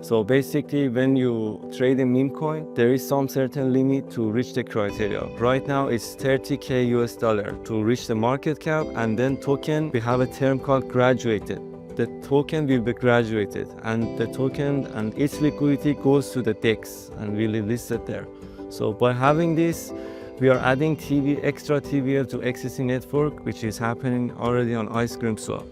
So basically, when you trade a meme coin, there is some certain limit to reach the criteria. Right now, it's $30K US to reach the market cap, and then token, we have a term called graduated. The token will be graduated, and the token and its liquidity goes to the DEX and will be listed there. So by having this, we are adding extra TVL to XDC Network, which is happening already on Ice Cream Swap.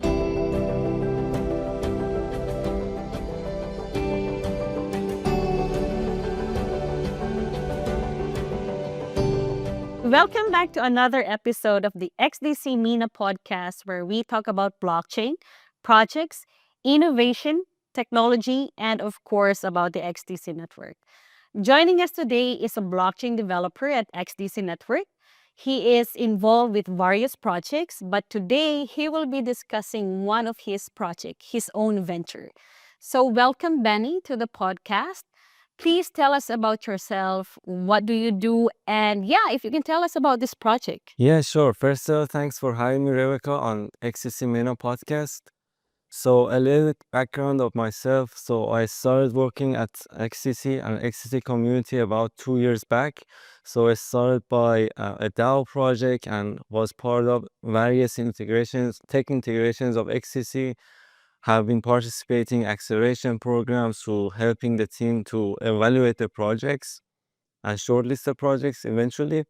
Welcome back to another episode of the XDC MENA Podcast, where we talk about blockchain, projects, innovation, technology, and of course about the XDC Network. Joining us today is a blockchain developer at XDC Network. He is involved with various projects, but today he will be discussing one of his projects, his own venture. So welcome, Benny, to the podcast. Please tell us about yourself. What do you do? And yeah, if you can tell us about this project. Yeah, sure. First of all, thanks for having me, Rebecca, on XDC MENA Podcast. So a little bit background of myself. So I started working at XDC and XDC community about 2 years back. So I started by a DAO project and was part of various integrations, tech integrations of XDC. Have been participating acceleration programs to helping the team to evaluate the projects and shortlist the projects eventually.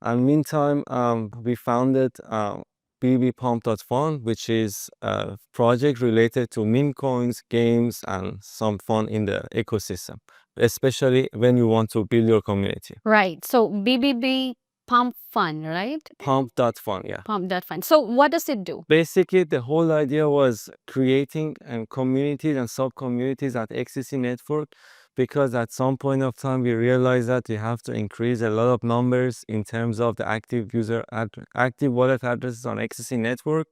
And meantime, we founded BBB Pump.Fun, which is a project related to meme coins, games, and some fun in the ecosystem, especially when you want to build your community. Right. So BBB Pump.Fun, right? Pump.Fun, yeah. Pump.Fun. So what does it do? Basically, the whole idea was creating communities and sub-communities at XDC Network, because at some point of time we realized that we have to increase a lot of numbers in terms of the active wallet addresses on XDC Network.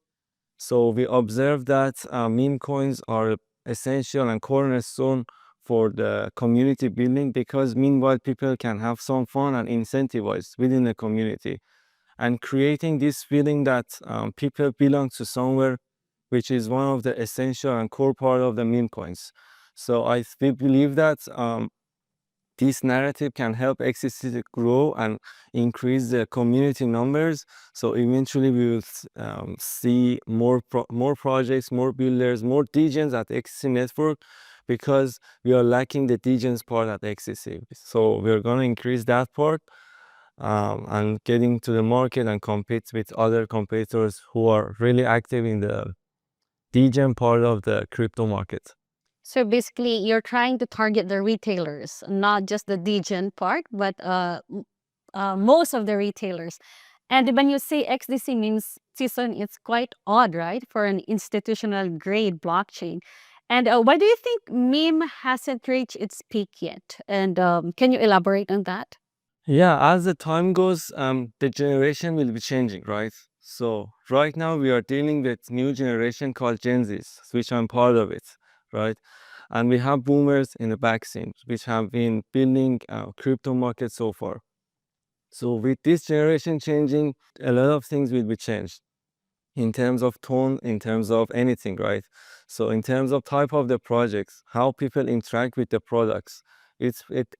So we observed that meme coins are essential and cornerstone for the community building, because meanwhile people can have some fun and incentivize within the community, and creating this feeling that people belong to somewhere, which is one of the essential and core part of the meme coins. So we believe that this narrative can help XDC to grow and increase the community numbers. So eventually we will see more projects, more builders, more DGens at XDC Network, because we are lacking the DGens part at XDC. So we're going to increase that part and getting to the market and compete with other competitors who are really active in the DGen part of the crypto market. So basically, you're trying to target the retailers, not just the DGen part, but most of the retailers. And when you say XDC means season, it's quite odd, right, for an institutional grade blockchain. And why do you think meme hasn't reached its peak yet? And can you elaborate on that? Yeah, as the time goes, the generation will be changing, right? So right now we are dealing with new generation called Gen Zs, which I'm part of it, right? And we have boomers in the back scene, which have been building crypto market so far. So with this generation changing, a lot of things will be changed in terms of tone, in terms of anything, right? So in terms of type of the projects, how people interact with the products,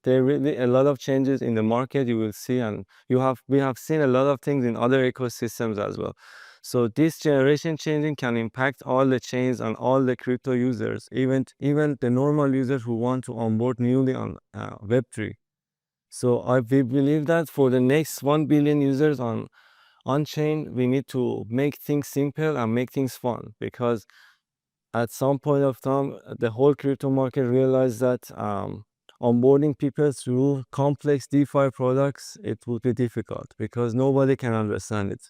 there really a lot of changes in the market you will see, and we have seen a lot of things in other ecosystems as well. So this generation changing can impact all the chains and all the crypto users, even the normal users who want to onboard newly on Web3. So we believe that for the next 1 billion users on chain, we need to make things simple and make things fun, because at some point of time, the whole crypto market realized that onboarding people through complex DeFi products, it would be difficult because nobody can understand it.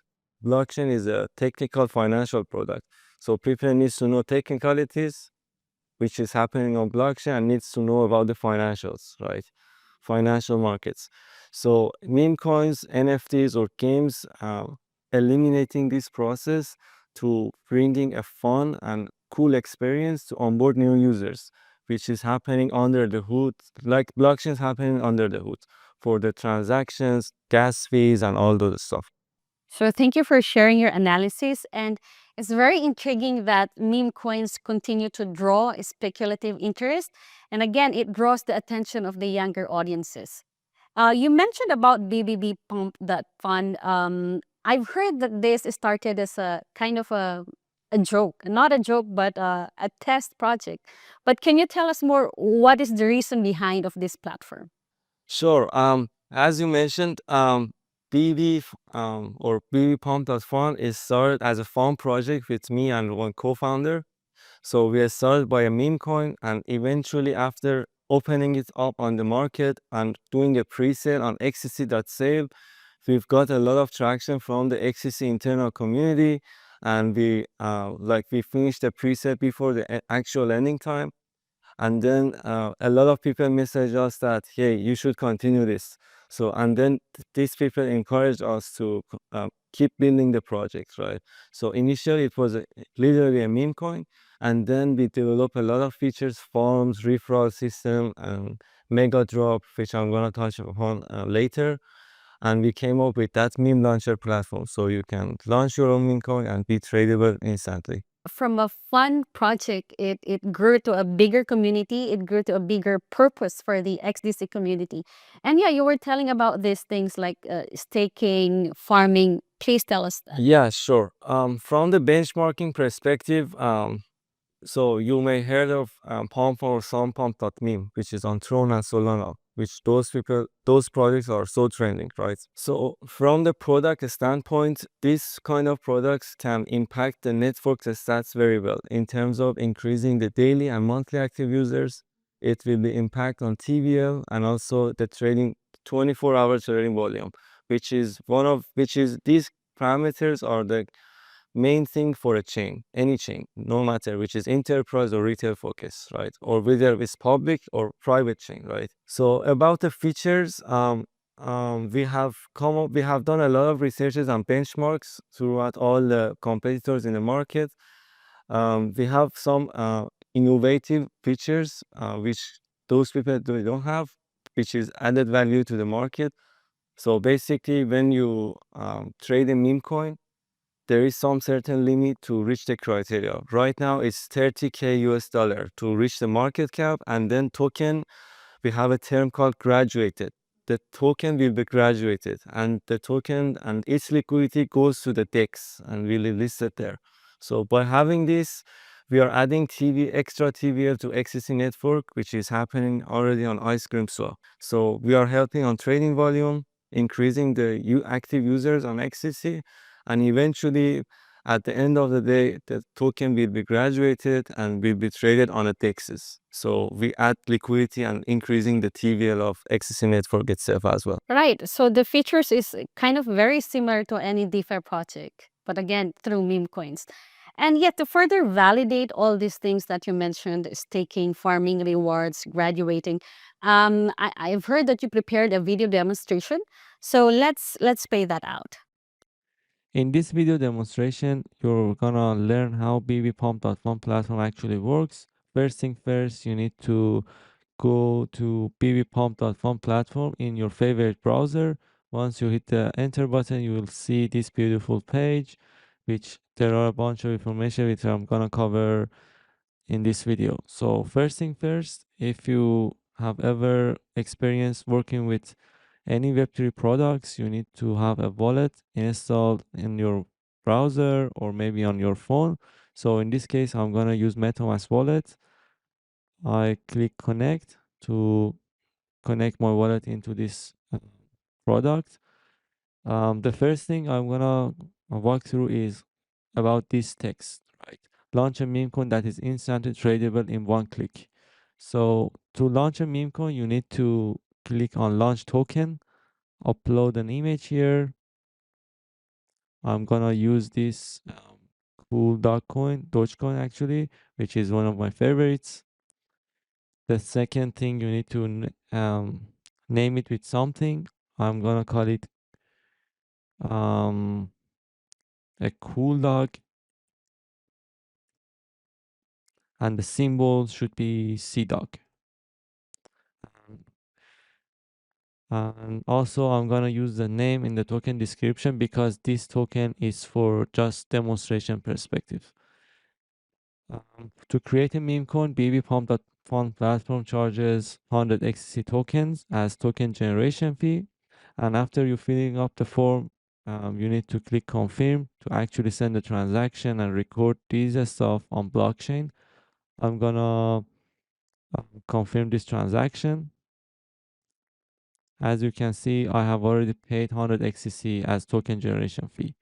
Blockchain is a technical financial product. So people need to know technicalities, which is happening on blockchain, and needs to know about the financials, right? Financial markets. So meme coins, NFTs, or games, eliminating this process to bringing a fun and cool experience to onboard new users, which is happening under the hood, like blockchain is happening under the hood for the transactions, gas fees, and all those stuff. So thank you for sharing your analysis. And It's very intriguing that meme coins continue to draw speculative interest. And again, it draws the attention of the younger audiences. You mentioned about BBB Pump.Fun. I've heard that this started as a kind of a joke, not a joke, but a test project. But can you tell us more? What is the reason behind of this platform? Sure. As you mentioned, or BB Pump.Fun is started as a fun project with me and one co-founder. So we are started by a meme coin, and eventually, after opening it up on the market and doing a pre-sale on XDC.sale, we've got a lot of traction from the XDC internal community, and we finished the pre-sale before the actual landing time. And then a lot of people message us that, hey, you should continue this. So and then these people encourage us to keep building the project, right? So initially it was literally a meme coin, and then we developed a lot of features, forms, referral system, and mega drop, which I'm gonna touch upon later. And we came up with that meme launcher platform, so you can launch your own meme coin and be tradable instantly. From a fun project, it grew to a bigger community. It grew to a bigger purpose for the XDC community. And yeah, you were telling about these things like staking, farming. Please tell us that. Yeah, sure. From the benchmarking perspective, so you may heard of Pump or SunPump.meme, which is on Tron and Solana, which those projects are so trending, right? So from the product standpoint, this kind of products can impact the network's stats very well in terms of increasing the daily and monthly active users. It will be impact on TVL and also the trading 24-hour trading volume, which is these parameters are the main thing for a chain, any chain, no matter which is enterprise or retail focus, right? Or whether it's public or private chain, right? So about the features, we have done a lot of researches and benchmarks throughout all the competitors in the market. We have some innovative features which those people don't have, which is added value to the market. So basically, when you trade a meme coin, there is some certain limit to reach the criteria. Right now, it's 30K US dollar to reach the market cap, and then token, we have a term called graduated. The token will be graduated, and the token and its liquidity goes to the DEX and will be listed there. So by having this, we are adding extra TVL to XDC network, which is happening already on Ice Cream Swap. So we are helping on trading volume, increasing the active users on XDC, and eventually at the end of the day, the token will be graduated and will be traded on a DEXs. So we add liquidity and increasing the TVL of XDC network itself as well. Right. So the features is kind of very similar to any DeFi project, but again, through meme coins. And yet, to further validate all these things that you mentioned, staking, farming rewards, graduating, I've heard that you prepared a video demonstration. So let's play that out. In this video demonstration, you're gonna learn how BB Pump.Fun platform actually works. First thing first, you need to go to bbpump.fun platform in your favorite browser. Once you hit the enter button, you will see this beautiful page, which there are a bunch of information which I'm gonna cover in this video. So first thing first, if you have ever experienced working with any Web3 products, you need to have a wallet installed in your browser or maybe on your phone. So in this case, I'm gonna use MetaMask wallet. I click connect to connect my wallet into this product. The first thing I'm gonna walk through is about this text, right? Launch a meme coin that is instantly tradable in one click. So to launch a meme coin, you need to click on launch token, upload an image here. I'm gonna use this cool Dogecoin actually, which is one of my favorites. The second thing, you need to name it with something. I'm gonna call it um, a cool dog, and the symbol should be sea dog. And also I'm gonna use the name in the token description because this token is for just demonstration perspective. To create a meme coin, BBB Pump.Fun platform charges 100 XDC tokens as token generation fee. And after you filling up the form, you need to click confirm to actually send the transaction and record these stuff on blockchain. I'm gonna confirm this transaction. As you can see, I have already paid 100 XCC as token generation fee.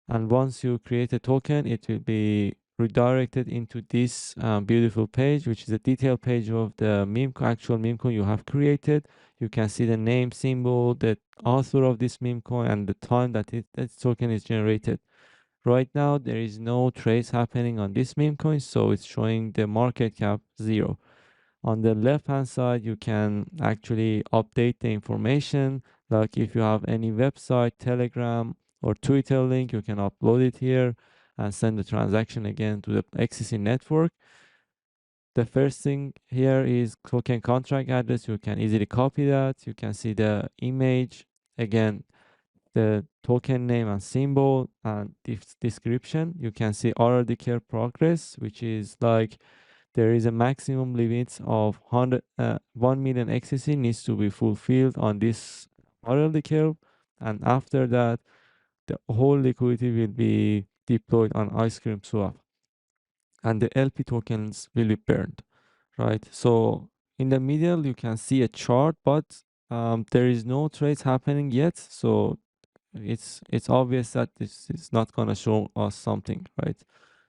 And once you create a token, it will be redirected into this beautiful page, which is a detailed page of the actual meme coin you have created. You can see the name, symbol, the author of this meme coin, and the time that that token is generated. Right now, there is no trades happening on this meme coin, so it's showing the market cap 0. On the left hand side, you can actually update the information. Like if you have any website, Telegram, or Twitter link, you can upload it here and send the transaction again to the XDC network. The first thing here is token contract address. You can easily copy that. You can see the image. Again, the token name and symbol and this description. You can see already care progress, which is like there is a maximum limit of 1 million XCC needs to be fulfilled on this RLD curve. And after that, the whole liquidity will be deployed on ice cream swap and the LP tokens will be burned, right? So in the middle, you can see a chart, but there is no trades happening yet. So it's obvious that this is not gonna show us something, right?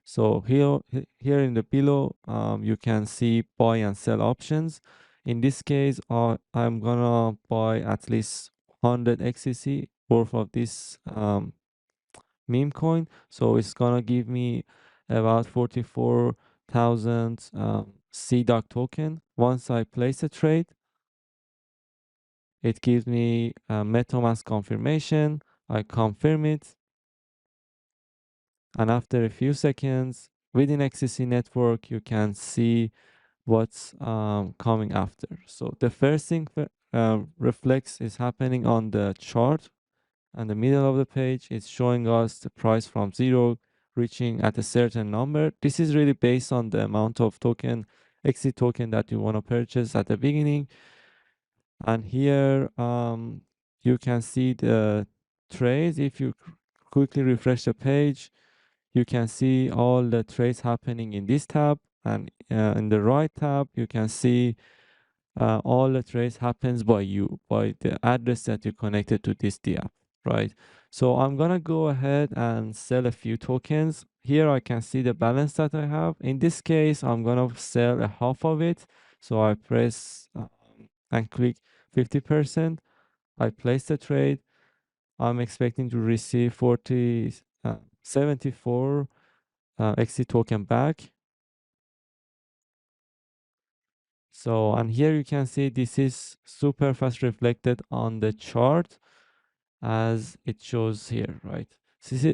So here in the below, you can see buy and sell options. In this case, I'm gonna buy at least 100 XCC worth of this meme coin. So it's gonna give me about 44,000 CDOC token. Once I place a trade, it gives me a MetaMask confirmation. I confirm it, and after a few seconds within XDC network, you can see what's coming after. So the first thing reflex is happening on the chart, and the middle of the page is showing us the price from 0 reaching at a certain number. This is really based on the amount of token, XC token that you want to purchase at the beginning. And here you can see the trades. If you quickly refresh the page, you can see all the trades happening in this tab, and in the right tab you can see all the trades happens by you, by the address that you connected to this DApp, right? So I'm gonna go ahead and sell a few tokens. Here I can see the balance that I have. In this case, I'm gonna sell a half of it. So I press and click 50%. I place the trade. I'm expecting to receive 74 XC token back. So, and here you can see this is super fast reflected on the chart as it shows here, right?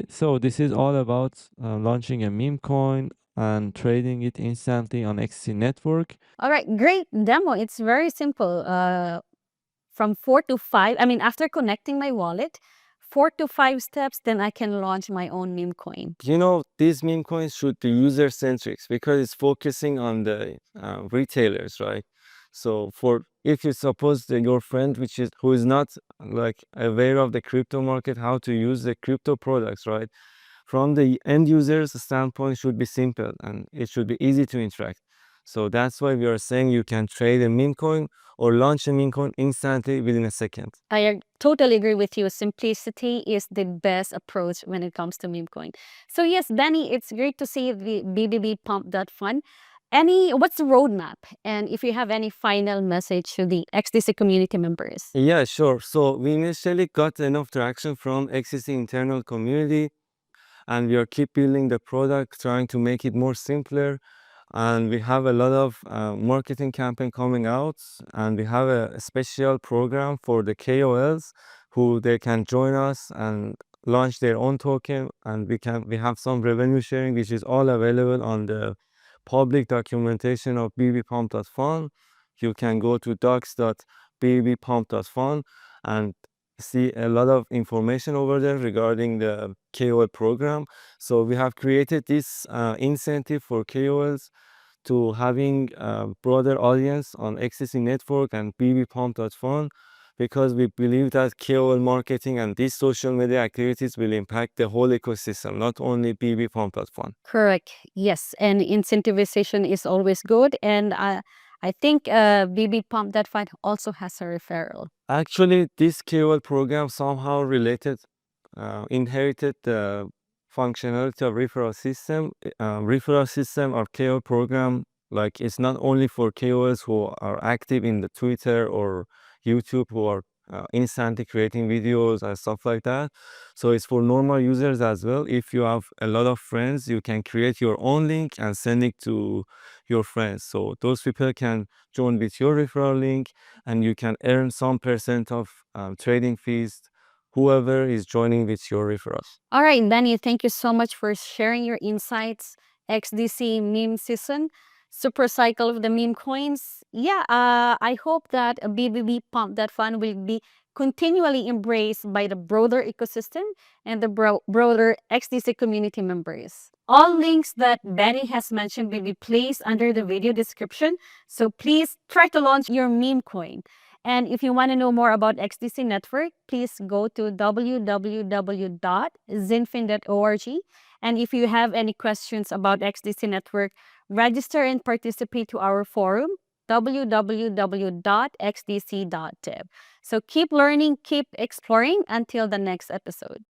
So this is all about launching a meme coin and trading it instantly on XC network. All right, great demo. It's very simple. From 4 to 5, I mean, after connecting my wallet, 4 to 5 steps, then I can launch my own meme coin. You know, these meme coins should be user centric because it's focusing on the retailers, right? So for if you suppose that your friend who is not like aware of the crypto market, how to use the crypto products, right? From the end user's standpoint, should be simple and it should be easy to interact. So that's why we are saying you can trade a meme coin or launch a meme coin instantly within a second. Totally agree with you. Simplicity is the best approach when it comes to meme coin. So yes, Benny, it's great to see the BBB Pump.Fun. What's the roadmap? And if you have any final message to the XDC community members? Yeah, sure. So we initially got enough traction from existing internal community, and we are keep building the product, trying to make it more simpler. And we have a lot of marketing campaign coming out, and we have a special program for the KOLs who they can join us and launch their own token, and we have some revenue sharing, which is all available on the public documentation of BBBPump.fun. You can go to docs.BBBpump.fun docs.BBBpump.fun and see a lot of information over there regarding the KOL program. So we have created this incentive for KOLs to having a broader audience on XDC Network and BBBpump.fun, because we believe that KOL marketing and these social media activities will impact the whole ecosystem, not only BBBpump.fun. Correct. Yes. And incentivization is always good. And I think BB Pump.Fun also has a referral. Actually, this KOL program somehow inherited the functionality of referral system. Referral system or KOL program, like it's not only for KOLs who are active in the Twitter or YouTube, who are instantly creating videos and stuff like that. So it's for normal users as well. If you have a lot of friends, you can create your own link and send it to your friends. So those people can join with your referral link, and you can earn some percent of trading fees, whoever is joining with your referrals. All right, Danny, thank you so much for sharing your insights. XDC meme season, super cycle of the meme coins. Yeah, I hope that BBB Pump.Fun will be continually embraced by the broader ecosystem and the broader XDC community members. All links that Benny has mentioned will be placed under the video description. So please try to launch your meme coin. And if you want to know more about XDC Network, please go to www.zinfin.org. And if you have any questions about XDC Network, register and participate to our forum, www.xdc.dev. So keep learning, keep exploring until the next episode.